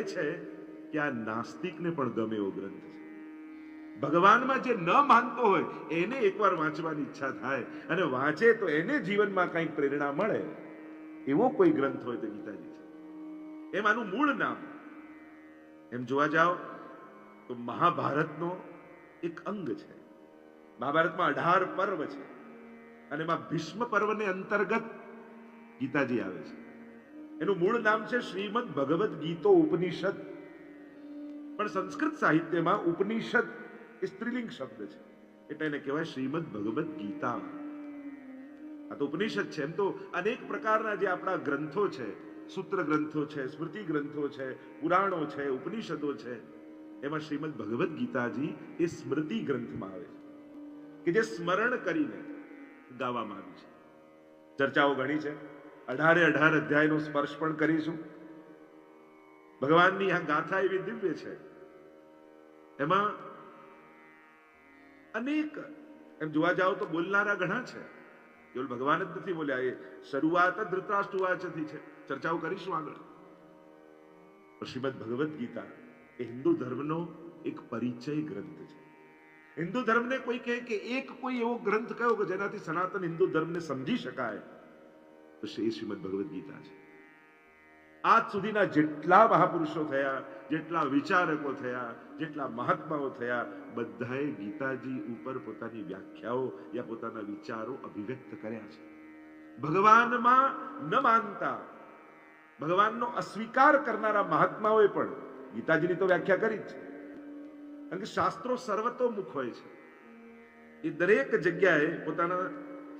એ છે કે આ નાસ્તિકને પણ ગમે એવો ગ્રંથ છે. ભગવાનમાં જે ન માનતો હોય એને એકવાર વાંચવાની ઈચ્છા થાય અને વાંચે તો એને જીવનમાં કંઈક પ્રેરણા મળે એવો કોઈ ગ્રંથ હોય તો ગીતાજી છે. એમ આનું મૂળ નામ એમ જોવા જાઓ તો મહાભારતનો એક અંગ છે. મહાભારતમાં 18 પર્વ છે અને એમાં ભીષ્મ પર્વને અંતર્ગત ગીતાજી આવે છે. એનું મૂળ નામ છે શ્રીમદ ભગવદ ગીતો ઉપનિષદ. પણ સંસ્કૃત સાહિત્યમાં ઉપનિષદ એ સ્ત્રીલિંગ શબ્દ છે એટલે એને કહેવાય શ્રીમદ ભગવદ ગીતા. આ તો ઉપનિષદ છે. એમ તો અનેક પ્રકારના જે આપણા ગ્રંથો છે, સૂત્ર ગ્રંથો છે, સ્મૃતિ ગ્રંથો છે, પુરાણો છે, ઉપનિષદો છે, એમાં શ્રીમદ ભગવદ ગીતાજી એ સ્મૃતિ ગ્રંથમાં આવે છે કે જે સ્મરણ કરીને ગાવામાં આવી છે. ચર્ચાઓ ઘણી છે. 18 અધ્યાયનો સ્પર્શ પણ કરીશું. ભગવાનની આ ગાથા એવી દિવ્ય છે. એમાં અનેક એમ જોવા જાઓ તો બોલનારા ઘણા છે. કેવલ ભગવાન જ નથી બોલ્યા. એ શરૂઆત ધૃતરાષ્ટ્રવાચથી છે. ચર્ચાઓ કરીશું આગળ. શ્રીમદ ભગવદ ગીતા એ હિન્દુ ધર્મનો એક પરિચય ગ્રંથ છે. હિન્દુ ધર્મને કોઈ કહે કે એક કોઈ એવો ગ્રંથ કયો કે જેનાથી સનાતન હિન્દુ ધર્મને સમજી શકાય તો એ શ્રીમદ ભગવદ ગીતા છે. આજ સુધીના જેટલા મહાપુરુષો થયા, જેટલા વિચારકો થયા, જેટલા મહાત્માઓ થયા, બધાએ ગીતાજી ઉપર પોતાની વ્યાખ્યાઓ યા પોતાના વિચારો અભિવ્યક્ત કર્યા છે. ભગવાનમાં ન માનતા, ભગવાનનો અસ્વીકાર કરનારા મહાત્માઓએ પણ ગીતાજીની તો વ્યાખ્યા કરી જ છે. કારણ કે શાસ્ત્રો સર્વતોમુખ હોય છે. એ દરેક જગ્યાએ પોતાના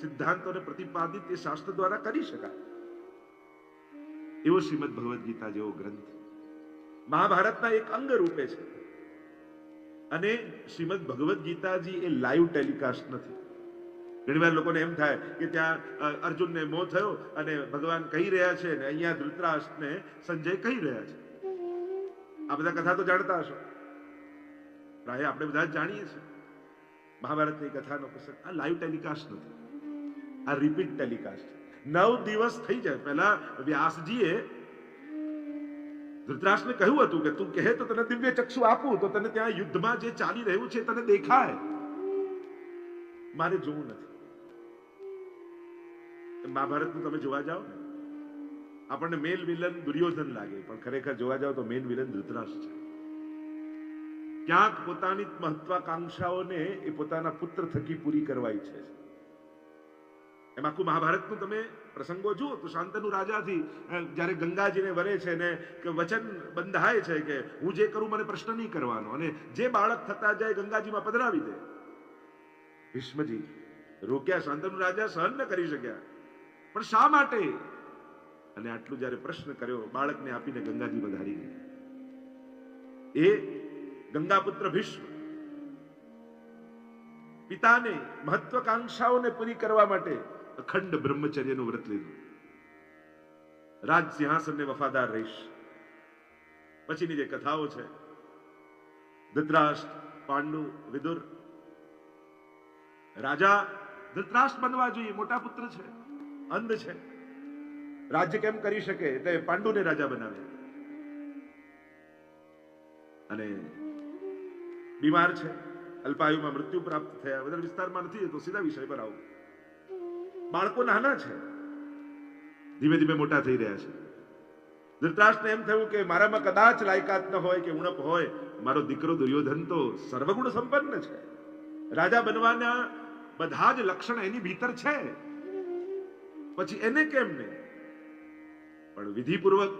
સિદ્ધાંતોને પ્રતિપાદિત એ શાસ્ત્ર દ્વારા કરી શકાય એવો શ્રીમદ ભગવદ ગીતા જેવો ગ્રંથ મહાભારતના એક અંગ રૂપે છે. અને શ્રીમદ ભગવદ ગીતાજી એ લાઈવ ટેલિકાસ્ટ નથી. ઘણીવાર લોકોને એમ થાય કે ત્યાં અર્જુનને મોહ થયો અને ભગવાન કહી રહ્યા છે ને અહીંયા ધૃતરાષ્ટ્રને સંજય કહી રહ્યા છે. આ બધા કથા તો જાણતા હશો. પ્રાય આપણે બધા જ જાણીએ છીએ મહાભારતની કથાનો પ્રસંગ. આ લાઈવ ટેલિકાસ્ટ નથી, આ રિપીટ ટેલિકાસ્ટ. 9 દિવસ થઈ જાય. પહેલા વ્યાસજીએ ધૃતરાષ્ટ્રને કહ્યું હતું કે તું કહે તો તને દિવ્ય ચક્ષુ આપું તો તને ત્યાં યુદ્ધમાં જે ચાલી રહ્યું છે તને દેખાય, મારે જોવું નથી. મહાભારતનું તમે જોવા જાઓ ને આપણને મેન વિલન દુર્યોધન લાગે, પણ ખરેખર જોવા જાઓ તો મેન વિલન ધૃતરાષ્ટ્ર છે. ક્યાંક પોતાની મહત્વાકાંક્ષાઓને એ પોતાના પુત્ર થકી પૂરી કરવા ઈચ્છે છે. એમ આખું મહાભારતનું તમે પ્રસંગો જુઓ તો શાંતનુ રાજાથી જ્યારે ગંગાજીને વરે છે ને વચન બંધાય છે કે હું જે કરું મને પ્રશ્ન નહીં કરવાનો, અને જે બાળક થતા જાય ગંગાજીમાં પધરાવી દે. ભીષ્મજી રોક્યા, શાંતનુ રાજા સહન ન કરી શક્યા, પણ શા માટે? અને આટલું જ્યારે પ્રશ્ન કર્યો, બાળકને આપીને ગંગાજી પધારી ગઈ. એ ગંગાપુત્ર ભીષ્મ પિતાને મહત્વાકાંક્ષાઓને પૂરી કરવા માટે અખંડ બ્રહ્મચર્યનું વ્રત લીધું. રાજ સિંહાસનને વફાદાર રહીશ. પછીની જે કથાઓ છે, ધૃતરાષ્ટ્ર, પાંડુ, વિદુર. રાજા ધૃતરાષ્ટ્ર બનવા જોઈએ, મોટા પુત્ર છે, અંધ છે, રાજ્ય કેમ કરી શકે, એટલે પાંડુને રાજા બનાવે. અને બીમાર છે, અલ્પાયુમાં મૃત્યુ પ્રાપ્ત થયા. વધારે વિસ્તારમાં નથી તો સીધા વિષય પર આવું. બાળકો નાના છે, ધીમે ધીમે મોટા થઈ રહ્યા છે. ધૃતરાષ્ટ્રને એમ થયું કે મારામાં કદાચ લાયકાત ન હોય કે ઉણપ હોય, મારો દીકરો દુર્યોધન તો સર્વગુણ સંપન્ન છે, રાજા બનવાના બધા જ લક્ષણ એની ભીતર છે, પછી એને કેમ નહીં? પણ વિધિપૂર્વક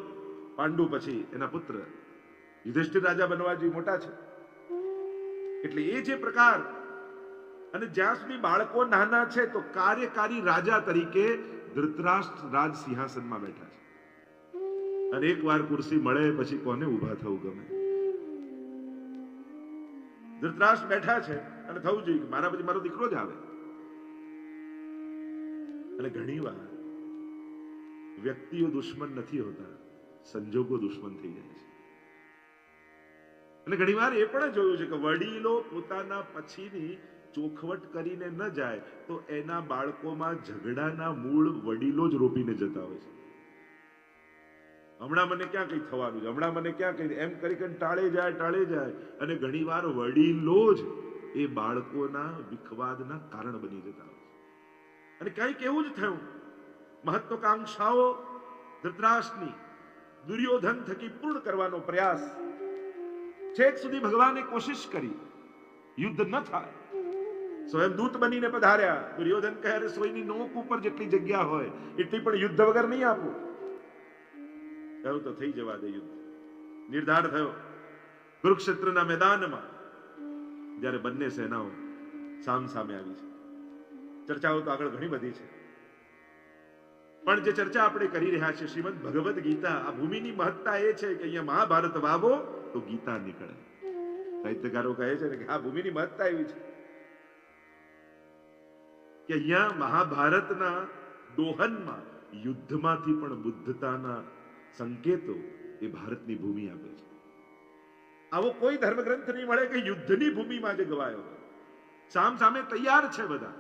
પાંડુ પછી એના પુત્ર યુધિષ્ઠિર રાજા બનવા જે મોટા છે. એટલે એ જે પ્રકાર, અને જ્યાં સુધી બાળકો નાના છે તો કાર્યકારી રાજા તરીકે ધૃતરાષ્ટ્ર રાજ સિંહાસનમાં બેઠા છે. અને એકવાર ખુરશી મળે પછી કોને ઊભા થવું ગમે? ધૃતરાષ્ટ્ર બેઠા છે અને થવું જોઈએ કે મારા પછી મારો દીકરો જ આવે. અને ઘણી વાર વ્યક્તિઓ દુશ્મન નથી હોતા, સંજોગો દુશ્મન થઈ જાય છે. અને ઘણીવાર એ પણ જોયું છે કે વડીલો પોતાના પછીની ચોખવટ કરીને ન જાય તો એના બાળકોમાં ઝઘડાના મૂળ વડીલો જ રોપીને જતા હોય છે. હમણાં મને ક્યાં કઈ થવાનું છે, હમણાં મને ક્યાં કઈ, એમ કરી ટાળે જાય અને ઘણીવાર વડીલો જ એ બાળકોના વિખવાદના કારણ બની જતા હોય છે. અને કંઈક એવું જ થયું, મહત્વાકાંક્ષાઓ ધૃતરાષ્ટ્રની દુર્યોધન થકી પૂર્ણ કરવાનો પ્રયાસ, છેક સુધી ભગવાને કોશિશ કરી, યુદ્ધ ન થાય, સ્વયં દૂત બનીને પધાર્યા. દુર્યોધન કહે, અરે સોયની નોક ઉપર જેટલી જગ્યા હોય એટલી પણ યુદ્ધ વગર નહીં આપું. કહ્યું તો થઈ જવા દે યુદ્ધ. નિર્ધાર થયો કુરુક્ષેત્રના મેદાનમાં, જ્યારે બંને સેનાઓ સામ સામે આવી છે. ચર્ચાઓ તો આગળ ઘણી બધી છે, પણ જે ચર્ચા આપણે કરી રહ્યા છીએ શ્રીમદ ભગવદ ગીતા, આ ભૂમિની મહત્તા એ છે કે અહીંયા મહાભારત વાવો તો ગીતા નીકળે. સાહિત્યકારો કહે છે ને કે આ ભૂમિની મહત્તા એવી છે કે અહીંયા મહાભારતના દોહનમાં યુદ્ધમાંથી પણ બુદ્ધતાના સંકેતો એ ભારતની ભૂમિ આપે છે. આવો કોઈ ધર્મગ્રંથ નહીં મળે કે યુદ્ધની ભૂમિમાં જે ગવાયો હોય. સામ સામે તૈયાર છે બધા.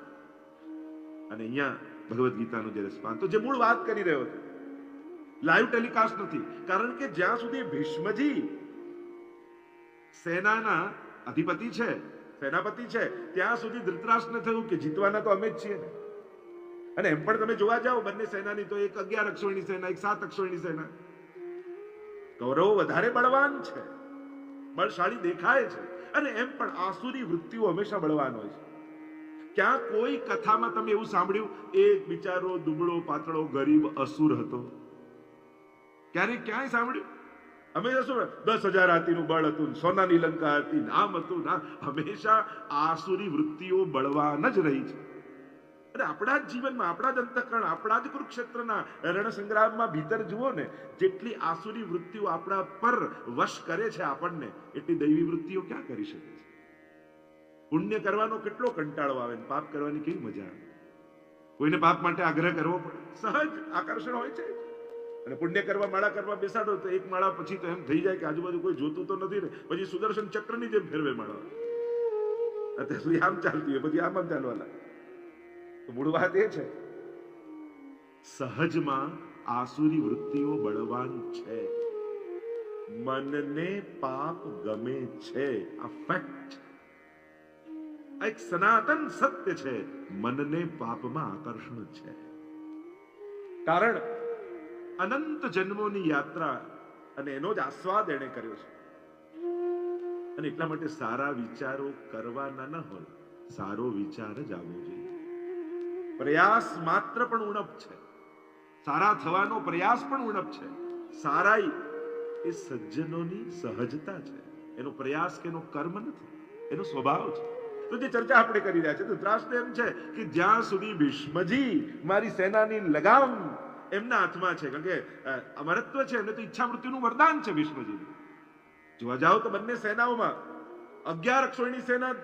અને અહીંયા ભગવદ ગીતાનું જે રસપાન, તો જે મૂળ વાત કરી રહ્યો હતો, લાઈવ ટેલિકાસ્ટ નથી, કારણ કે જ્યાં સુધી ભીષ્મજી સેનાના અધિપતિ છે, સેનાપતિ છે, ત્યાં સુધી ધૃતરાષ્ટ્રને થયું કે જીતવાના તો અમે જ છીએ ને. અને એમ પણ તમે જોવા જાઓ બંને સેનાની, તો એક 11 અક્ષોહિણી સેના, એક 7 અક્ષોહિણી સેના. કૌરવો વધારે બળવાન છે, બળશાળી દેખાય છે, અને એમ પણ આસુરી વૃત્તિઓ હંમેશા બળવાન હોય છે. ક્યાં કોઈ કથામાં તમે એવું સાંભળ્યું એક બિચારો દુબળો પાતળો ગરીબ અસુર હતો? ક્યાંય સાંભળ્યું? હંમેશા શું 10,000 હાથીનું બળ હતું, સોનાની લંકા હતી, નામ હતું ના. હંમેશા આસુરી વૃત્તિઓ બળવાન જ રહી છે. અને આપણા જ જીવનમાં, આપણા જ અંતઃકરણ, આપણા જ કુરુક્ષેત્રના રણ સંગ્રામમાં ભીતર જુઓ ને, જેટલી આસુરી વૃત્તિઓ આપણા પર વશ કરે છે આપણને, એટલી દૈવી વૃત્તિઓ ક્યાં કરી શકે છે? પુણ્ય કરવાનો કેટલો કંટાળો આવે, પાપ કરવાની કેવી મજા આવે. કોઈને પાપ માટે આગ્રહ કરવો પડે, સહજ આકર્ષણ હોય છે. અને પુણ્ય કરવા, માળા કરવા બેસાડો તો એક માળા પછી તો એમ થઈ જાય કે આજુબાજુ કોઈ જોતું તો નથી ને, પછી સુદર્શન ચક્રની જેમ ફેરવે માળા. અત્યાર સુધી આમ ચાલતી હોય, પછી આમ ચાલવા લાગે. તો મૂળ વાત એ છે, સહજમાં આસુરી વૃત્તિઓ બળવાન છે. મનને પાપ ગમે છે, આ ફેક્ટ, એક સનાતન સત્ય છે. મનને પાપમાં આકર્ષણ છે, કારણ અનંત જન્મોની યાત્રા અને એનો જ આસ્વાદ એને કર્યો છે. અને એટલા માટે સારા વિચારો કરવાના ન હોય, સારો વિચાર જ આવવો જોઈએ. પ્રયાસ માત્ર પણ ઉણપ છે, સારા થવાનો પ્રયાસ પણ ઉણપ છે. સારાઈ એ સજ્જનોની સહજતા છે, એનો પ્રયાસ કે એનો કર્મ નથી, એનો સ્વભાવ છે. તો જે ચર્ચા આપણે કરી રહ્યા છે, ધૃતરાષ્ટ્ર એમ છે કે જ્યાં સુધી ભીષ્મજી મારી સેનાની લગામ એમના હાથમાં છે, કારણ કે અમરત્વ છે, એમને તો ઈચ્છા મૃત્યુનું વરદાન છે ભીષ્મજી. જોવા જાઓ તો બંને સેનાઓમાં 11 અક્ષોહિણી સેના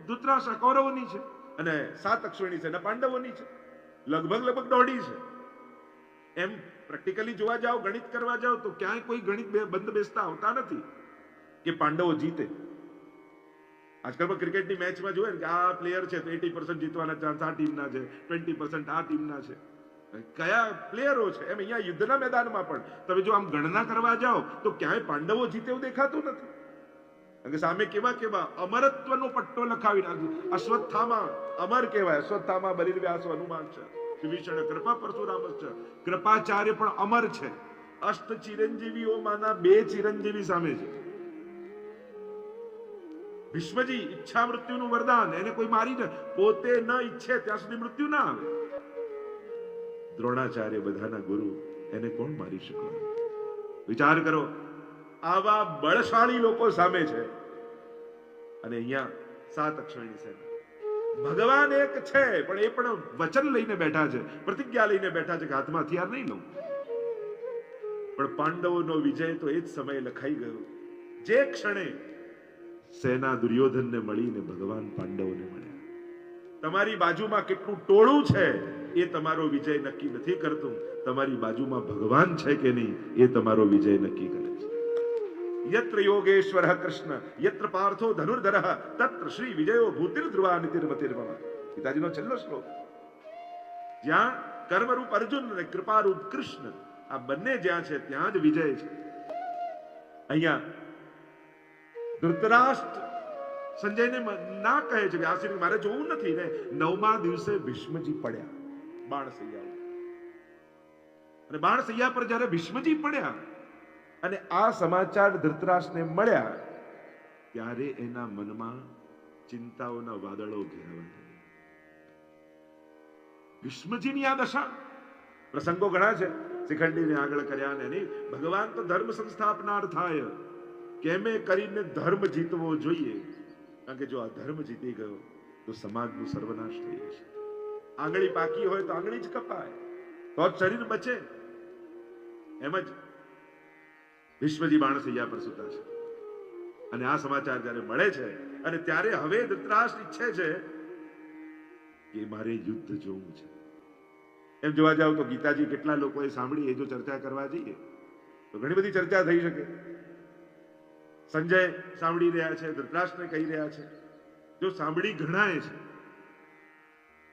ધૃતરાષ્ટ્ર કૌરવોની છે અને 7 અક્ષોહિણી સેના પાંડવોની છે. લગભગ દોઢી છે. એમ પ્રેક્ટિકલી જોવા જાઓ, ગણિત કરવા જાઓ તો ક્યાંય કોઈ ગણિત બંધ બેસતા આવતા નથી કે પાંડવો જીતે. આજકાલ ક્રિકેટની મેચમાં જોઈએ કે આ પ્લેયર છે તો 80% જીતવાના ચાન્સ આ ટીમના છે, 20% આ ટીમના છે. કયા પ્લેયરો છે? એમ અહીંયા યુદ્ધના મેદાનમાં પણ તમે જો આમ ગણના કરવા જાઓ તો ક્યાંય પાંડવો જીતે એવું દેખાતું નથી. કારણ કે સામે કેવા અમરત્વનો પટ્ટો લખાવી નાખ્યો. અશ્વત્થામા અમર કહેવાય. અશ્વત્થામા બલિર્વ્યાસ હનુમાન છે, વિભીષણ કૃપા પરશુરામ છે, કૃપાચાર્ય પણ અમર છે. અષ્ટ ચિરંજીવીઓમાંના 2 ચિરંજીવી સામે છે. ભીષ્મજી ઈચ્છા મૃત્યુનું વરદાન, એને કોઈ મારીને પોતે ન ઈચ્છે ત્યાં સુધી મૃત્યુ ના આવે. દ્રોણાચાર્ય બધાના ગુરુ, એને કોણ મારી શકવાનું? વિચાર કરો, આવા બળશાળી લોકો સામે છે અને અહીંયા 7 અક્ષોહિણી સેના. ભગવાન એક છે, પણ એ પણ વચન લઈને બેઠા છે, પ્રતિજ્ઞા લઈને બેઠા છે કે હાથમાં હથિયાર નહીં લઉં. પણ પાંડવોનો વિજય તો એ જ સમયે લખાઈ ગયો જે ક્ષણે સેના દુર્યોધનને મળીને ભગવાન પાંડવોને મળ્યા. તમારી બાજુમાં કેટલું ટોળું છે એ તમારો વિજય નક્કી નથી કરતું, તમારી બાજુમાં ભગવાન છે કે નહીં એ તમારો વિજય નક્કી કરે છે. યત્ર યોગેશ્વર કૃષ્ણ યત્ર પાર્થો ધનુર્ધર તત્ર શ્રી વિજયો ભૂતિર્ધ્રુવા નિતિર્મતિર્મમ. પિતાજીનો છેલ્લો શ્લોક. જ્યાં કર્મરૂપ અર્જુન અને કૃપારૂપ કૃષ્ણ આ બંને જ્યાં છે ત્યાં જ વિજય છે. અહીંયા ધૃતરાષ્ટ્ર સંજયને ના કહે છે કે આ મારે જોવું નથી ને. 9મા દિવસે ભીષ્મજી પડ્યા બાણસૈયા, અને બાણસૈયા પર જ્યારે ભીષ્મજી પડ્યા અને આ સમાચાર ધૃતરાષ્ટ્રને મળ્યા, ત્યારે એના મનમાં ચિંતાઓના વાદળો ઘેરાવા. ભીષ્મજીની આ દશા, પ્રસંગો ઘણા છે, શિખંડીને આગળ કર્યા ને નહીં. ભગવાન તો ધર્મ સંસ્થાપનાર થાય, કેમે કરીને ધર્મ જીતવો જોઈએ, કારણ કે જો આ ધર્મ જીતી ગયો તો સમાજનું સર્વનાશ થઈ જશે. આંગળી પાકી હોય તો આંગળી જ કપાય, તો જ શરીર બચે. એમ જ ભીષ્મજી બાણસૈયા પર સૂતા છે અને આ સમાચાર જ્યારે મળે છે અને ત્યારે હવે ધૃતરાષ્ટ્ર ઈચ્છે છે કે મારે યુદ્ધ જોવું છે. એમ જોવા જાવ તો ગીતાજી કેટલા લોકોએ સાંભળી, એ જો ચર્ચા કરવા જઈએ તો ઘણી બધી ચર્ચા થઈ શકે. સંજય સાંભળી રહ્યા છે, ધૃતરાષ્ટ્રને કહી રહ્યા છે, જો સાંભળી ઘણાએ છે,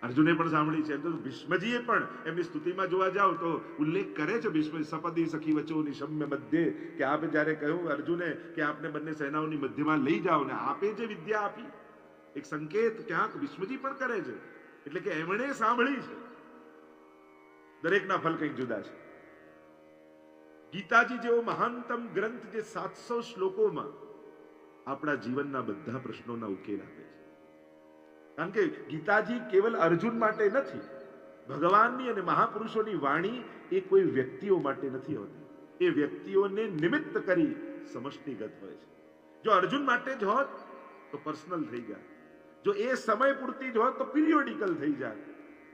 અર્જુને પણ સાંભળી છે. એમ તો ભીષ્મજીએ પણ એમની સ્તુતિમાં જોવા જાવ તો ઉલ્લેખ કરે છે ભીષ્મ સપદી સખી વચોની સમ્ય મધ્યે, કે આપે જ્યારે કહ્યું અર્જુને કે આપને બંને સેનાઓની મધ્યમાં લઈ જાઓ ને આપે જે વિદ્યા આપી, એક સંકેત ક્યાંક ભીષ્મજી પણ કરે છે. એટલે કે એમણે સાંભળી છે. દરેકના ફલ કંઈક જુદા છે. ગીતાજી જેવો મહાનતમ ગ્રંથ જે 700 શ્લોકોમાં આપણા જીવનના બધા પ્રશ્નોના ઉકેલ આપે છે. કારણ કે ગીતાજી કેવલ અર્જુન માટે નથી, ભગવાનની અને મહાપુરુષોની વાણી એ કોઈ વ્યક્તિઓ માટે નથી હોતી, એ વ્યક્તિઓને નિમિત્ત કરી સમષ્ટિગત હોય છે. જો અર્જુન માટે જ હોત તો પર્સનલ થઈ જાય, જો એ સમય પૂરતી જ હોત તો પિરિયોડિકલ થઈ જાય.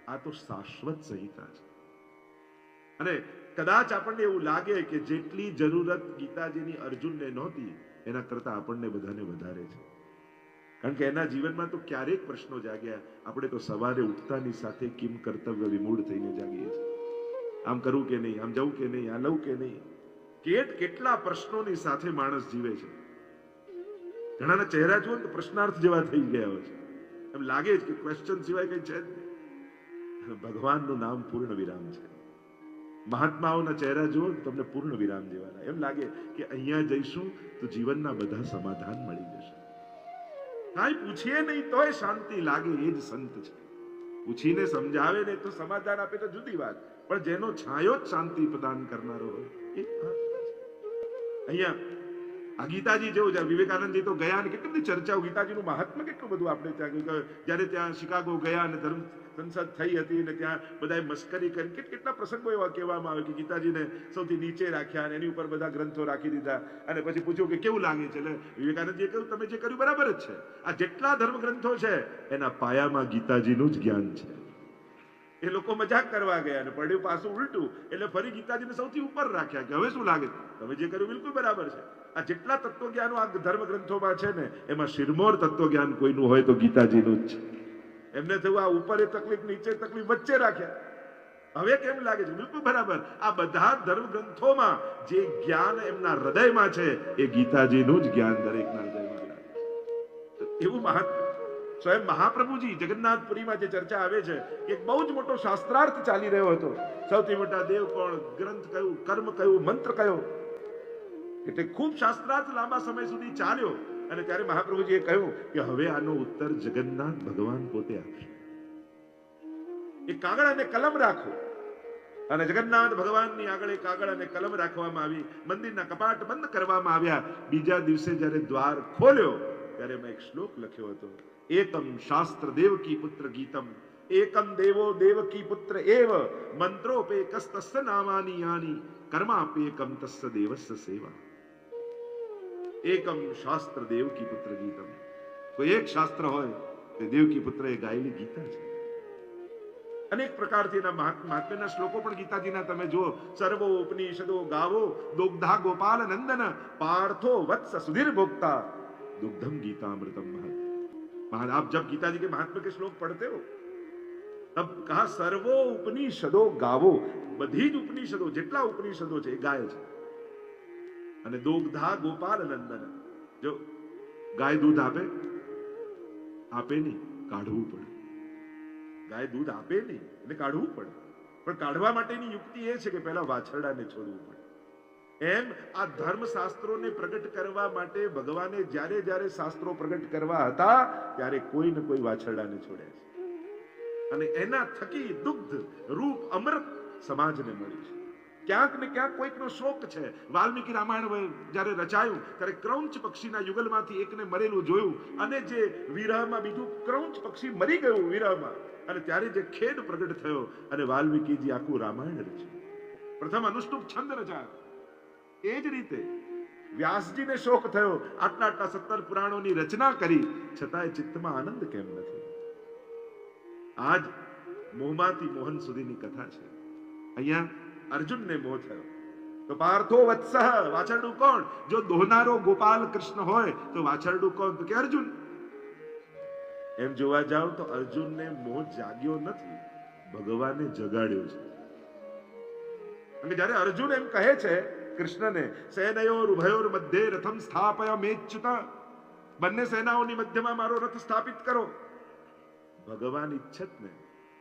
આ તો શાશ્વત સંહિતા છે. અને કદાચ આપણને એવું લાગે કે જેટલી જરૂરત ગીતાજીની અર્જુનને નહોતી એના કરતા આપણને બધાને વધારે છે. કારણ કે એના જીવનમાં તો ક્યારેક પ્રશ્નો જાગ્યા, આપણે તો સવારે ઉઠતાની સાથે કિમ કર્તવ્ય વિમૂઢ થઈને જાગીએ છીએ. આમ કરું કે નહીં, આમ જવું કે નહીં, આ લઉં કે નહીં. કેટલા પ્રશ્નોની સાથે માણસ જીવે છે. ઘણાના ચહેરા જુઓ તો પ્રશ્નાર્થ જેવા થઈ ગયા હોય છે, એમ લાગે છે કે ક્વેશ્ચન સિવાય કઈ છે જ નહીં. ભગવાનનું નામ પૂર્ણ વિરામ છે. મહાત્માઓના ચહેરા જુઓ તમને પૂર્ણ વિરામ જેવા, એમ લાગે કે અહીંયા જઈશું તો જીવનના બધા સમાધાન મળી જશે. કાંઈ પૂછીએ નહીં તોય શાંતિ લાગે, એ જ સંત છે. પૂછીને સમજાવે ને તો સમાધાન આપે તો જુદી વાત, પણ જેનો છાંયો જ શાંતિ પ્રદાન કરનારો હોય એ અહીંયા આ ગીતાજી જેવું છે. વિવેકાનંદજી તો ગયા અને કેટલી બધી ચર્ચાઓ, ગીતાજીનું મહાત્મ્ય કેટલું બધું આપણે ત્યાં, જ્યારે ત્યાં શિકાગો ગયા અને ધર્મ સંસદ થઈ હતી અને ત્યાં બધાએ મસ્કરી કરી, કેટલા પ્રસંગો એવા કહેવામાં આવે કે ગીતાજીને સૌથી નીચે રાખ્યા અને એની ઉપર બધા ગ્રંથો રાખી દીધા અને પછી પૂછ્યું કે કેવું લાગે છે. એટલે વિવેકાનંદજીએ કહ્યું તમે જે કર્યું બરાબર જ છે. આ જેટલા ધર્મ ગ્રંથો છે એના પાયામાં ગીતાજીનું જ જ્ઞાન છે. એ લોકો મજાક કરવા ગયા અને પડ્યું પાછું ઉલટું, એટલે ફરી ગીતાજીને સૌથી ઉપર રાખ્યા કે હવે શું લાગે તમે જે કર્યું બિલકુલ બરાબર છે. આ જેટલા તત્વજ્ઞાનો આ ધર્મ ગ્રંથોમાં છે ને એમાં શિરમોર તત્વજ્ઞાન કોઈનું હોય તો ગીતાજીનું જ છે. એમને થયું આ ઉપર તકલીફ નીચે તકલીફ વચ્ચે રાખ્યા. હવે કેમ લાગે છે બિલકુલ બરાબર. આ બધા ધર્મ ગ્રંથોમાં જે જ્ઞાન એમના હૃદયમાં છે એ ગીતાજીનું જ જ્ઞાન દરેકના હૃદયમાં લાગે છે. એવું મહાત્મા સ્વયં મહાપ્રભુજી જગન્નાથપુરીમાં જે ચર્ચા આવે છે, એક બહુ જ મોટો શાસ્ત્રાર્થ ચાલી રહ્યો હતો. સૌથી મોટા દેવ કોણ, ગ્રંથ કયું, કર્મ કયું, મંત્ર કયો, એટલે ખૂબ શાસ્ત્રાર્થ લાંબા સમય સુધી ચાલ્યો. અને ત્યારે મહાપ્રભુજીએ કહ્યું કે હવે આનો ઉત્તર જગન્નાથ ભગવાન પોતે આપશે. એક કાગળ અને કલમ રાખો. અને જગન્નાથ ભગવાનની આગળ એક કાગળ અને કલમ રાખવામાં આવી. મંદિરના કપાટ બંધ કરવામાં આવ્યા. બીજા દિવસે જ્યારે દ્વાર ખોલ્યો ત્યારે મેં એક શ્લોક લખ્યો હતો, એકમ શાસ્ત્ર દેવકી પુત્ર ગીતમ, એકમ દેવો દેવકી પુત્ર એવ, મંત્રોપેકસ્તસ્ય નામાની યાની, કર્માપેકમ તસ્ય દેવસ્ય સેવા. એકમ શાસ્ત્ર દેવકી પુત્ર ગીતમ. કોઈ એક શાસ્ત્ર હોય તે દેવકી પુત્રએ ગાયેલી ગીતા છે. અનેક પ્રકારથી એના મહાત્મ્યના શ્લોકો પણ ગીતાજીના તમે જુઓ. સર્વો ઉપનિષદો ગાવો દુગ્ધા ગોપાલ નંદન, पार्थो वत्स सुधीर भोक्ता, दुग्धम गीतामृतम महत्. आप जब गीताजी के महात्म्य के श्लोक पढ़ते हो तब कहा सर्वो उपनिषदो गावो. બધી જ ઉપનિષદો, જેટલા ઉપનિષદો છે એ ગાય છે. અને દુગ્ધા ગોપાલ નંદન. જો ગાય દૂધ આપે નહીં, કાઢવું પડે. ગાય દૂધ આપે નહીં એટલે કાઢવું પડે. પણ કાઢવા માટેની યુક્તિ એ છે કે પહેલા વાછરડાને છોડવું પડે. એમ આ ધર્મ શાસ્ત્રોને પ્રગટ કરવા માટે ભગવાને જ્યારે જ્યારે શાસ્ત્રો પ્રગટ કરવા હતા ત્યારે કોઈ ને કોઈ વાછરડાને છોડ્યા છે અને એના થકી દુગ્ધ રૂપ અમૃત સમાજને મળી છે. ક્યાંક ને ક્યાંક કોઈકનો શોક છે. વાલ્મીકી રામાયણ જ્યારે રચાયું ત્યારે ક્રૌંચ પક્ષીના યુગલમાંથી એકને મરેલું જોયું અને જે વિરહમાં બીજું ક્રૌંચ પક્ષી મરી ગયું વિરહમાં અને ત્યારે જે ખેદ પ્રગટ થયો અને વાલ્મીકીજી આખું રામાયણ રચ્યું. પ્રથમ અનુષ્ટુપ છંદ રચાયો. એ જ રીતે વ્યાસજીને શોક થયો, આટલા 17 પુરાણોની રચના કરી છતાંય ચિત્તમાં આનંદ કેમ નથી? આજ મોહમાંથી મોહન સુધીની કથા છે. અહીંયા અર્જુનને મોહ થયો તો પાર્થો વત્સઃ, વાછરડું કોણ? જો દોહનારો ગોપાલ કૃષ્ણ હોય તો વાછરડું કોણ? તો કે અર્જુન. એમ જોવા જાવ તો અર્જુનને મોહ જાગ્યો નથી, ભગવાને જગાડ્યો છે. અને જ્યારે અર્જુન એમ કહે છે કૃષ્ણને, સેનયોર ઉભયોર મધ્યે રથમ સ્થાપય મેચ્યુત, બંને સેનાઓની મધ્યમાં મારો રથ સ્થાપિત કરો. ભગવાન ઈચ્છત ને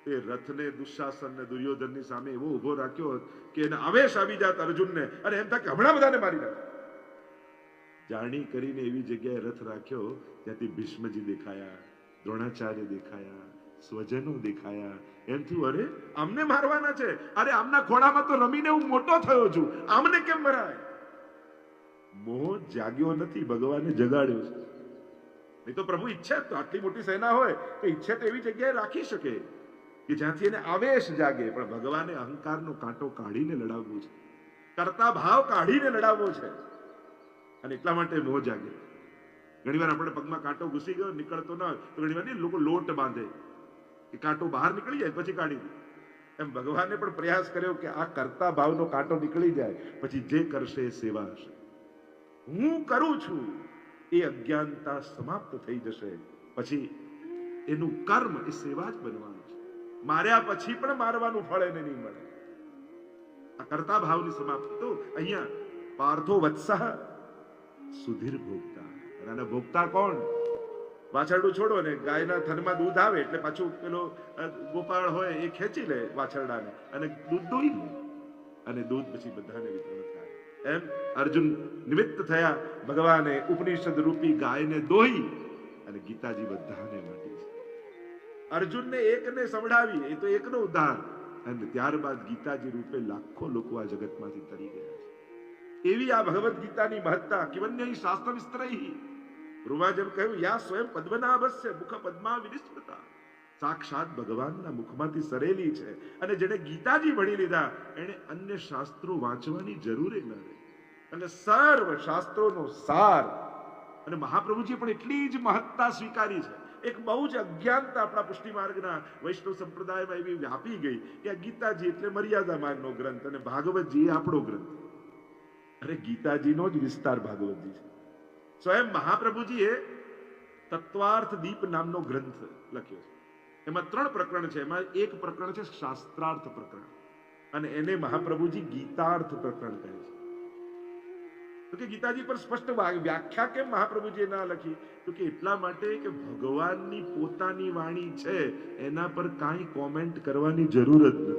એ રથને દુશાસન ને દુર્યોધનની સામે એવો ઉભો રાખ્યો કે એને આવેશ આવી જાત અર્જુનને અને એમ થાય કે હમણાં બધાને મારી નાખે. જાણી કરીને એવી જગ્યાએ રથ રાખ્યો ત્યાંથી ભીષ્મજી દેખાયા, દ્રોણાચાર્ય દેખાયા, સ્વજનો દેખાયા. એમ થયું અરે આમને મારવાના છે, અરે આમના ખોળામાં તો રમીને હું મોટો થયો છું, આમને કેમ મરાય? મોહ જાગ્યો નથી, ભગવાને જગાડ્યો છે. નહીં તો પ્રભુ ઈચ્છે તો આટલી મોટી સેના હોય તો ઈચ્છે તો એવી જગ્યાએ રાખી શકે કે જ્યાંથી એને આવેશ જાગે. પણ ભગવાને અહંકારનો કાંટો કાઢીને લડાવવું છે, કરતા ભાવ કાઢીને લડાવવો છે અને એટલા માટે મોહ જાગે. ઘણીવાર આપણે પગમાં કાંટો ઘૂસી ગયો નીકળતો ના હોય તો ઘણીવાર લોકો લોટ બાંધે કે કાંટો બહાર નીકળી જાય પછી કાઢી દે. એમ ભગવાને પણ પ્રયાસ કર્યો કે આ કરતા ભાવનો કાંટો નીકળી જાય પછી જે કરશે એ સેવા હશે. હું કરું છું એ અજ્ઞાનતા સમાપ્ત થઈ જશે, પછી એનું કર્મ એ સેવા જ બનવાનું છે. માર્યા પછી પણ મારવાનું ફળ એને નહીં મળે. આ કરતા ભાવની સમાપ્તિ. તો અહીંયા પાર્થો વત્સઃ સુધીર ભોગતા. અને ભોગતા કોણ? વાછરડું છોડો ને ગાયના થનમાં દૂધ આવે એટલે પાછું પેલો ગોપાળ હોય એ ખેંચી લે વાછરડાને અને દૂધ દોઈ લે અને દૂધ પછી બધાને વિતરણ થાય. એમ અર્જુન નિમિત્ત થયા, ભગવાને ઉપનિષદ રૂપી ગાયને દોહી અને ગીતાજી બધાને વાંટી છે. અર્જુનને એકને સંભળાવી એ તો એકનો ઉદ્ધાર અને ત્યારબાદ ગીતાજી રૂપે લાખો લોકો આ જગતમાંથી તરી ગયા છે. એવી આ ભગવદ ગીતાની મહત્તા. કિવન્ય શાસ્ત્ર વિસ્તરૈ, રૂમા જેમ કહ્યું, યા સ્વયં પદ્મનાભસ્ય મુખ પદ્મા વિનિસ્મૃતા. સાક્ષાત ભગવાનના મુખમાંથી સરેલી છે અને જેને ગીતાજી ભણી લીધા એને અન્ય શાસ્ત્રો વાંચવાની જરૂર ન રહે અને સર્વ શાસ્ત્રોનો સાર. અને મહાપ્રભુજી પણ એટલી જ મહત્તા સ્વીકારી છે. એક બહુ જ અજ્ઞાનતા આપણા પુષ્ટિ માર્ગના વૈષ્ણવ સંપ્રદાયમાં એવી વ્યાપી ગઈ કે આ ગીતાજી એટલે મર્યાદા માર્ગનો ગ્રંથ અને ભાગવતજી એ આપણો ગ્રંથ. અરે ગીતાજીનો જ વિસ્તાર ભાગવતજી છે. સ્વયં મહાપ્રભુજીએ તત્વાર્થ દીપ નામનો ગ્રંથ લખ્યો છે. એમાં 3 પ્રકરણ છે. એમાં એક પ્રકરણ છે શાસ્ત્રાર્થ પ્રકરણ અને એને મહાપ્રભુજી ગીતાર્થ પ્રકરણ કહે છે. તો કે ગીતાજી પર સ્પષ્ટ વ્યાખ્યા કેમ મહાપ્રભુજીએ ના લખી? તો કે એટલા માટે કે ભગવાનની પોતાની વાણી છે, એના પર કાંઈ કોમેન્ટ કરવાની જરૂર જ નથી.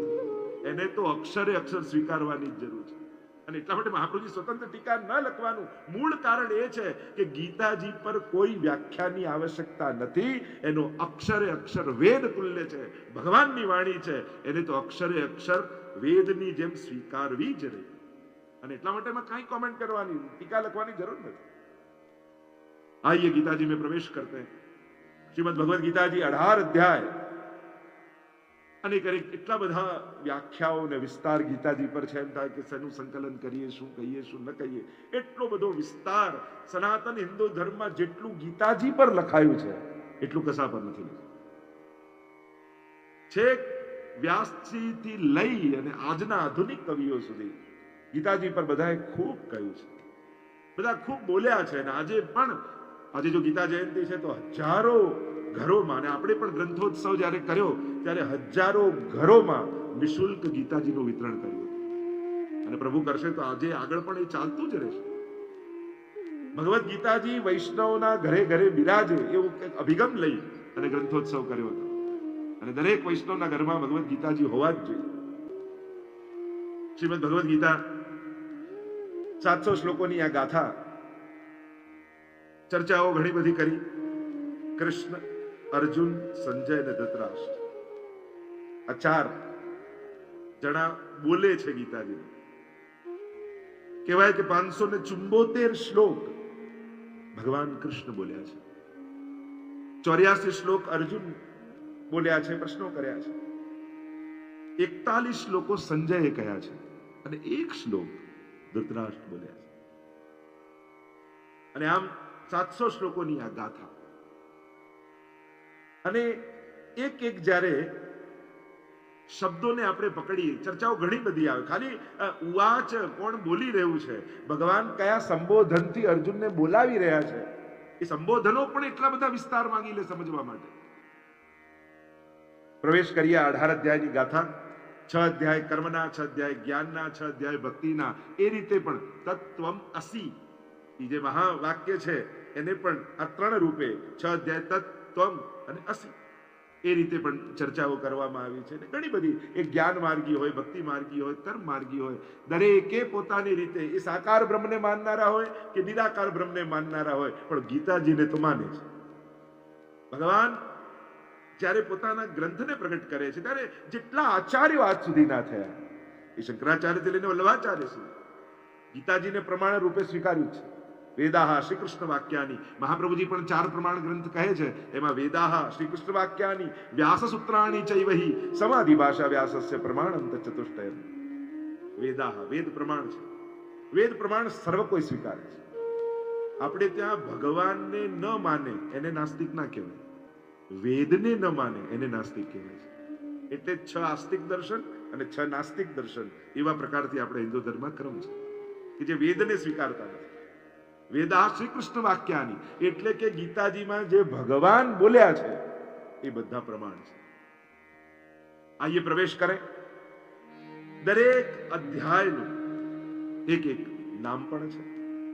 એને તો અક્ષરે અક્ષર સ્વીકારવાની જ જરૂર છે. અને એટલા માટે મહાપ્રભુજી સ્વતંત્ર ટીકા ન લખવાનું મૂળ કારણ એ છે કે ગીતાજી પર કોઈ વ્યાખ્યાની આવશ્યકતા નથી. એનો અક્ષરે અક્ષર વેદ તુલ્ય છે, ભગવાનની વાણી છે, એને તો અક્ષરે અક્ષર વેદની જેમ સ્વીકારવી જ રહી. અને એટલા માટે એમાં કાંઈ કોમેન્ટ કરવાની, ટીકા લખવાની જરૂર નથી. આइए गीताजी में प्रवेश करते हैं. श्रीमद भगवद गीताजी 18 अध्याय અને એટલા બધા વ્યાખ્યાઓ ને વિસ્તાર ગીતાજી પર છે. એમ થાય કે શેનું સંકલન કરીએ, શું કહીએ, શું ન કહીએ. એટલો બધો વિસ્તાર સનાતન હિન્દુ ધર્મમાં જેટલું ગીતાજી પર લખાયું છે એટલું કશા પર નથી લખાયું. છેક વ્યાસજી થી લઈ અને આજના આધુનિક કવિઓ સુધી ગીતાજી પર બધાએ ખૂબ કહ્યું છે, બધા ખૂબ બોલ્યા છે. અને આજે પણ, આજે જો ગીતા જયંતિ છે તો હજારો ઘરોમાં, અને આપણે પણ ગ્રંથોત્સવ જ્યારે કર્યો ત્યારે હજારો ઘરોમાં નિઃશુલ્ક ગીતાજીનું વિતરણ કર્યું. અને પ્રભુ કરશે તો આજે આગળ પણ એ ચાલતું જ રહેશે. ભગવદ ગીતાજી વૈષ્ણવના ઘરે ઘરે બિરાજે એવો એક અભિગમ લઈ અને ગ્રંથોત્સવ કર્યો હતો. અને દરેક વૈષ્ણવના ઘરમાં ભગવદ ગીતાજી હોવા જ જોઈએ. શ્રીમદ ભગવદ્ ગીતા 700 શ્લોકોની આ ગાથા ચર્ચાઓ ઘણી બધી કરી. કૃષ્ણ, અર્જુન, સંજય અને ધૃતરાષ્ટ્ર આ 4 જણા બોલે છે ગીતાજી. કહેવાય કે 574 શ્લોક ભગવાન કૃષ્ણ બોલ્યા છે. 84 શ્લોક અર્જુન બોલ્યા છે, પ્રશ્નો કર્યા છે. 41 શ્લોકો સંજયે કહ્યા છે અને 1 શ્લોક ધૃતરાષ્ટ્ર બોલ્યા છે. અને આમ 700 શ્લોકોની આ ગાથા. અને એક એક જ્યારે શબ્દોને આપણે પકડીએ, ચર્ચાઓ ઘણી બધી આવે. ખાલી ઉવાચ કોણ બોલી રહ્યું છે, ભગવાન કયા સંબોધનથી અર્જુનને બોલાવી રહ્યા છે, એ સંબોધનો પણ એટલા બધા વિસ્તાર માંગી લે સમજવા માટે. પ્રવેશ કરીએ 18 અધ્યાયની ગાથા. 6 અધ્યાય કર્મના, 6 અધ્યાય જ્ઞાનના, 6 અધ્યાય ભક્તિના. એ રીતે પણ તત્વમ અસી એ જે મહાવાક્ય છે એને પણ આ 3 રૂપે 6 અધ્યાય તત્વમ અને અસી એ રીતે પણ ચર્ચાઓ કરવામાં આવી છે. ઘણી બધી, એ જ્ઞાન માર્ગી હોય, ભક્તિ માર્ગી હોય, કર્મ માર્ગી હોય, દરેકે પોતાની રીતે એ સાકાર બ્રહ્મને માનનારા હોય કે નિરાકાર બ્રહ્મને માનનારા હોય, પણ ગીતાજીને તો માને છે. ભગવાન જ્યારે પોતાના ગ્રંથને પ્રગટ કરે છે ત્યારે જેટલા આચાર્યો આજ સુધી ના થયા, એ શંકરાચાર્યથી લઈને વલ્લભાચાર્ય સુધી ગીતાજીને પ્રમાણ રૂપે સ્વીકાર્યું છે. વેદાહ શ્રી કૃષ્ણ વાક્યાની, મહાપ્રભુજી પણ 4 પ્રમાણ ગ્રંથ કહે છે. એમાં વેદાહ શ્રી કૃષ્ણ વાક્યાની, વ્યાસ સૂત્રાણી ચૈવહી, સમાધિ ભાષા વ્યાસસ્ય પ્રમાણમ તચતુષ્ટયમ. વેદાહ વેદ પ્રમાણ છે. વેદ પ્રમાણ સર્વ કોઈ સ્વીકારે છે. આપણે ત્યાં ભગવાનને ન માને એને નાસ્તિક ના કહેવાય, વેદને ન માને એને નાસ્તિક કહેવાય છે. એટલે 6 આસ્તિક દર્શન અને 6 નાસ્તિક દર્શન એવા પ્રકારથી આપણે હિન્દુ ધર્મમાં ક્રમ છે કે જે વેદને સ્વીકારતા નથી. વેદા શ્રી કૃષ્ણ વાક્યાની એટલે કે ગીતાજીમાં જે ભગવાન બોલ્યા છે એ બધા પ્રમાણ છે. આઈએ પ્રવેશ કરે. દરેક અધ્યાયનું એક એક નામ પણ છે,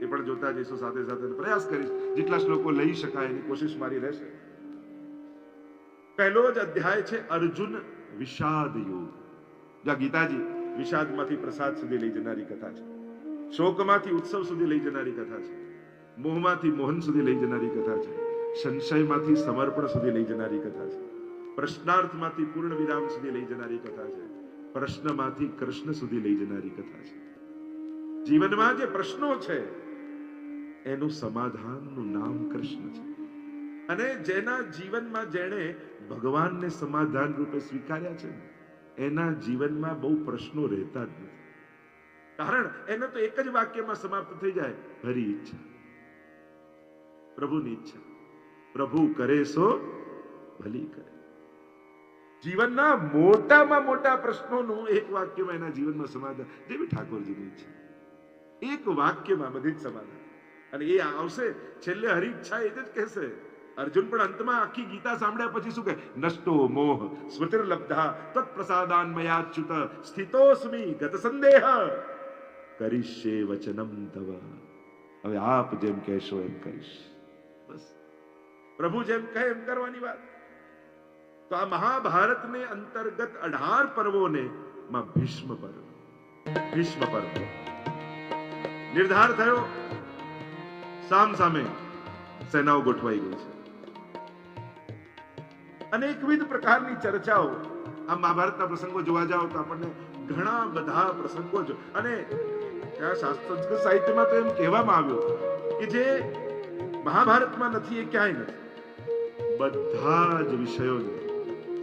એ પણ જોતા જઈશું. સાથે સાથે પ્રયાસ કરીશ જેટલા શ્લોકો લઈ શકાય એની કોશિશ મારી રહેશે. પહેલો જ અધ્યાય છે અર્જુન વિષાદ યોગ. જ્યાં ગીતાજી વિષાદમાંથી પ્રસાદ સુધી લઈ જનારી કથા છે, શોકમાંથી ઉત્સવ સુધી લઈ જનારી કથા છે, મોહમાંથી મોહન સુધી લઈ જનારી કથા છે, સંશયમાંથી સમર્પણ સુધી લઈ જનારી કથા છે, પ્રશ્નાર્થમાંથી પૂર્ણ વિરામ સુધી લઈ જનારી કથા છે, પ્રશ્નમાંથી કૃષ્ણ સુધી લઈ જનારી કથા છે. જીવનમાં જે પ્રશ્નો છે એનું સમાધાનનું નામ કૃષ્ણ છે. અને જેના જીવનમાં જેણે ભગવાનને સમાધાન રૂપે સ્વીકાર્યા છે એના જીવનમાં બહુ પ્રશ્નો રહેતા જ નથી. કારણ એને તો એક જ વાક્યમાં સમાપ્ત થઈ જાય, હરી ઈચ્છા, પ્રભુની ઈચ્છા, પ્રભુ કરે સો ભલી કરે. જીવનના મોટામાં મોટા પ્રશ્નોનું એક વાક્યમાં એના જીવનમાં સમાધાન, જેવી ઠાકોરજીની ઈચ્છા, એક વાક્યમાં બધી જ સમાધાન. અને એ આવશે છેલ્લે હરી ઈચ્છા એ જ કહેશે. અર્જુન પણ અંતમાં આખી ગીતા સાંભળ્યા પછી શું કહે? નષ્ટો મોહ સ્મૃતિર્લબ્ધા તત્ પ્રસાદાન્મયાચ્યુત સ્થિતોસ્મિ ગત સંદેહ કરીશ્યે વચનમ તવ. હવે આપ જેમ કહેશો એમ કરીશ. બસ પ્રભુ જેમ કહે એમ કરવાની વાત. તો આ મહાભારતને અંતર્ગત 18 પર્વોને માં ભીષ્મ પર્વ નિર્ધાર થયો. સામ સામે સેનાઓ ગોઠવાઈ ગઈ છે. અનેકવિધ પ્રકારની ચર્ચાઓ. આ મહાભારતના પ્રસંગો જોવા જાઓ તો આપણને ઘણા બધા પ્રસંગો અને સંસ્કૃત સાહિત્યમાં તો એમ કહેવામાં આવ્યું કે જે મહાભારતમાં નથી એ ક્યાંય નથી. બધા જ વિષયોને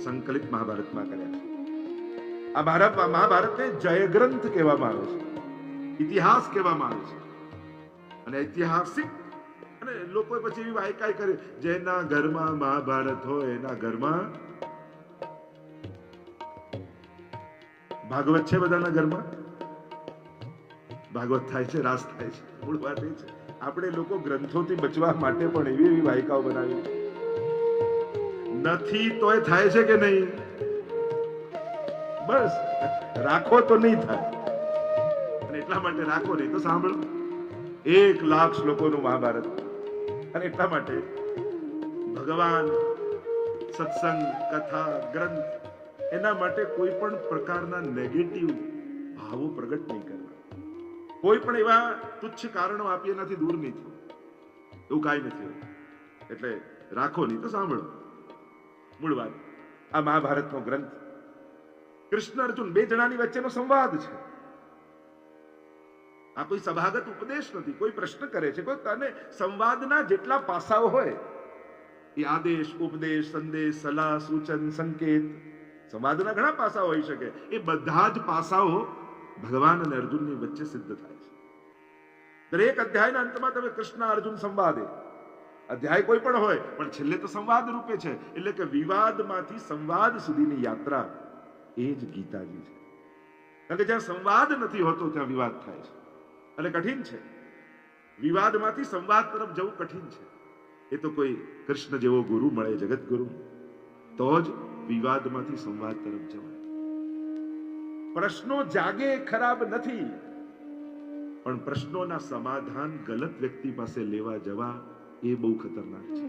સંકલિત મહાભારતમાં કર્યા છે. આ મહાભારતને જયગ્રંથ કહેવામાં આવે છે, ઇતિહાસ કહેવામાં આવે છે. અને ઐતિહાસિક અને લોકો પછી એવી વાયકાઈ કરે, જેના ઘરમાં મહાભારત હોય એના ઘરમાં ભાગવત છે. બધાના ઘરમાં ભાગવત થાય છે, રાસ થાય છે. મૂળ વાત એ છે આપણે લોકો ગ્રંથોથી બચવા માટે પણ એવી એવી વાયકાઓ બનાવી નથી. તોય થાય છે કે નહીં? બસ રાખો તો નહીં થાય. અને એટલા માટે રાખો, નહીં તો સાંભળો. 1 લાખ શ્લોકોનું મહાભારત. અને એટલા માટે ભગવાન, સત્સંગ, કથા, ગ્રંથ એના માટે કોઈ પણ પ્રકારના નેગેટિવ ભાવો પ્રગટ નહીં કરવા. કોઈ પણ એવા તુચ્છ કારણો આપી એનાથી દૂર નહીં થવું, એવું કાંઈ નથી હોતું. એટલે રાખો નહીં તો સાંભળો. મૂળ વાત, આ મહાભારતનો ગ્રંથ કૃષ્ણ અર્જુન બે જણાની વચ્ચેનો સંવાદ છે. આ કોઈ સભાગત ઉપદેશ નથી. કોઈ પ્રશ્ન કરે છે, કોઈ તને સંવાદના જેટલા પાસાઓ હોય એ આદેશ, ઉપદેશ, સંદેશ, સલાહ, સૂચન, સંકેત, સંવાદના ઘણા પાસાઓ હોઈ શકે. એ બધા જ પાસાઓ ભગવાન અને અર્જુનની વચ્ચે સિદ્ધ થાય છે. દરેક અધ્યાયના અંતમાં તમે કૃષ્ણ અર્જુન સંવાદે, અધ્યાય કોઈ પણ હોય પણ છેલ્લે તો સંવાદ રૂપે છે. એટલે કે વિવાદમાંથી સંવાદ સુધીની યાત્રા એ જ ગીતાજી છે. કારણ કે જ્યાં સંવાદ નથી હોતો ત્યાં વિવાદ થાય છે અને કઠિન છે. વિવાદમાંથી સંવાદ તરફ જવું કઠિન છે. એ તો કોઈ કૃષ્ણ જેવો ગુરુ મળે, જગત ગુરુ, તો જ વિવાદમાંથી સંવાદ તરફ જવાય. પ્રશ્નો જાગે ખરાબ નથી, પણ પ્રશ્નોના સમાધાન ગલત વ્યક્તિ પાસે લેવા જવા એ બહુ ખતરનાક છે.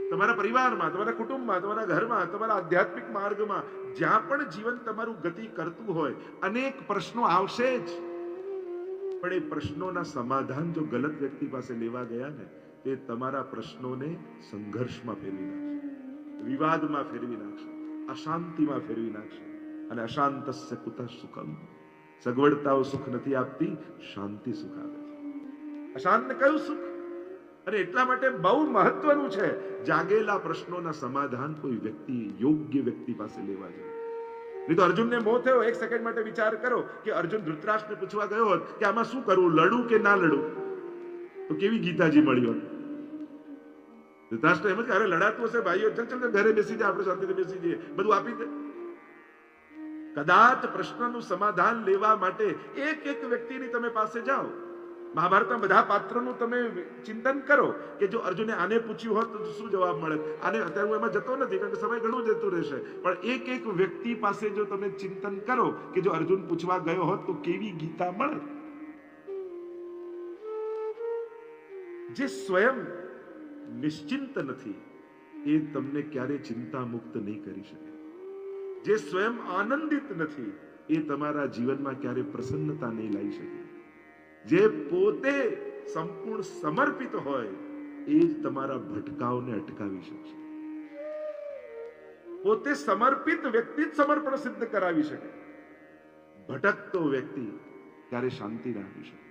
તમારા પરિવારમાં, તમારા કુટુંબમાં, તમારા ઘરમાં, તમારા આધ્યાત્મિક માર્ગમાં, જ્યાં પણ જીવન તમારું ગતિ કરતું હોય, અનેક પ્રશ્નો આવશે જ. પણ એ પ્રશ્નોના સમાધાન જો ગલત વ્યક્તિ પાસે લેવા ગયા ને, તે તમારા પ્રશ્નોને સંઘર્ષમાં ફેરવી નાખશે, વિવાદમાં ફેરવી નાખશે, અશાંતિમાં ફેરવી નાખશે. અને અશાંતસ્ય કુતઃ સુખમ, સગવડતાઓ સુખ નથી આપતી, શાંતિ સુખ આપે છે. અશાંત કયું સુખ? અને એટલા માટે બહુ મહત્વનું છે જાગેલા પ્રશ્નોના સમાધાન કોઈ વ્યક્તિ, યોગ્ય વ્યક્તિ પાસે લેવા જોઈએ. નહીં તો અર્જુનને મોહ થયો. એક સેકન્ડ માટે વિચાર કરો કે અર્જુન ધૃતરાષ્ટ્રને પૂછવા ગયો હોત કે આમાં શું કરવું, લડું કે ના લડું, તો કેવી ગીતાજી મળી હોત? ધૃતરાષ્ટ્ર એમ જ અરે લડાતું હશે ભાઈઓ, ચલ ચલ ઘરે બેસી જાય, આપણે શાંતિથી બેસી જઈએ, બધું આપી દે. કદાચ પ્રશ્નનું સમાધાન લેવા માટે એક એક વ્યક્તિની તમે પાસે જાઓ. મહાભારતના બધા પાત્રોનું તમે ચિંતન કરો કે જો અર્જુને આને પૂછ્યું હોત તો શું જવાબ મળે. આને અત્યારે હું એમાં જતો નથી કારણ કે સમય ઘણું જતું રહેશે, પણ એક એક વ્યક્તિ પાસે જો તમે ચિંતન કરો કે જો અર્જુન પૂછવા ગયો હોત તો કેવી ગીતા મળે. જે સ્વયં નિશ્ચિંત નથી એ તમને ક્યારે ચિંતા મુક્ત નહીં કરી શકે. જે સ્વયં આનંદિત નથી એ તમારા જીવનમાં ક્યારે પ્રસન્નતા નહીં લાવી શકે. જે પોતે સંપૂર્ણ સમર્પિત હોય એ જ તમારા ભટકાવને અટકાવી શકશે. પોતે સમર્પિત વ્યક્તિ જ સમર્પણ સિદ્ધ કરાવી શકે. ભટકતો વ્યક્તિ ક્યારે શાંતિ ના આપી શકે.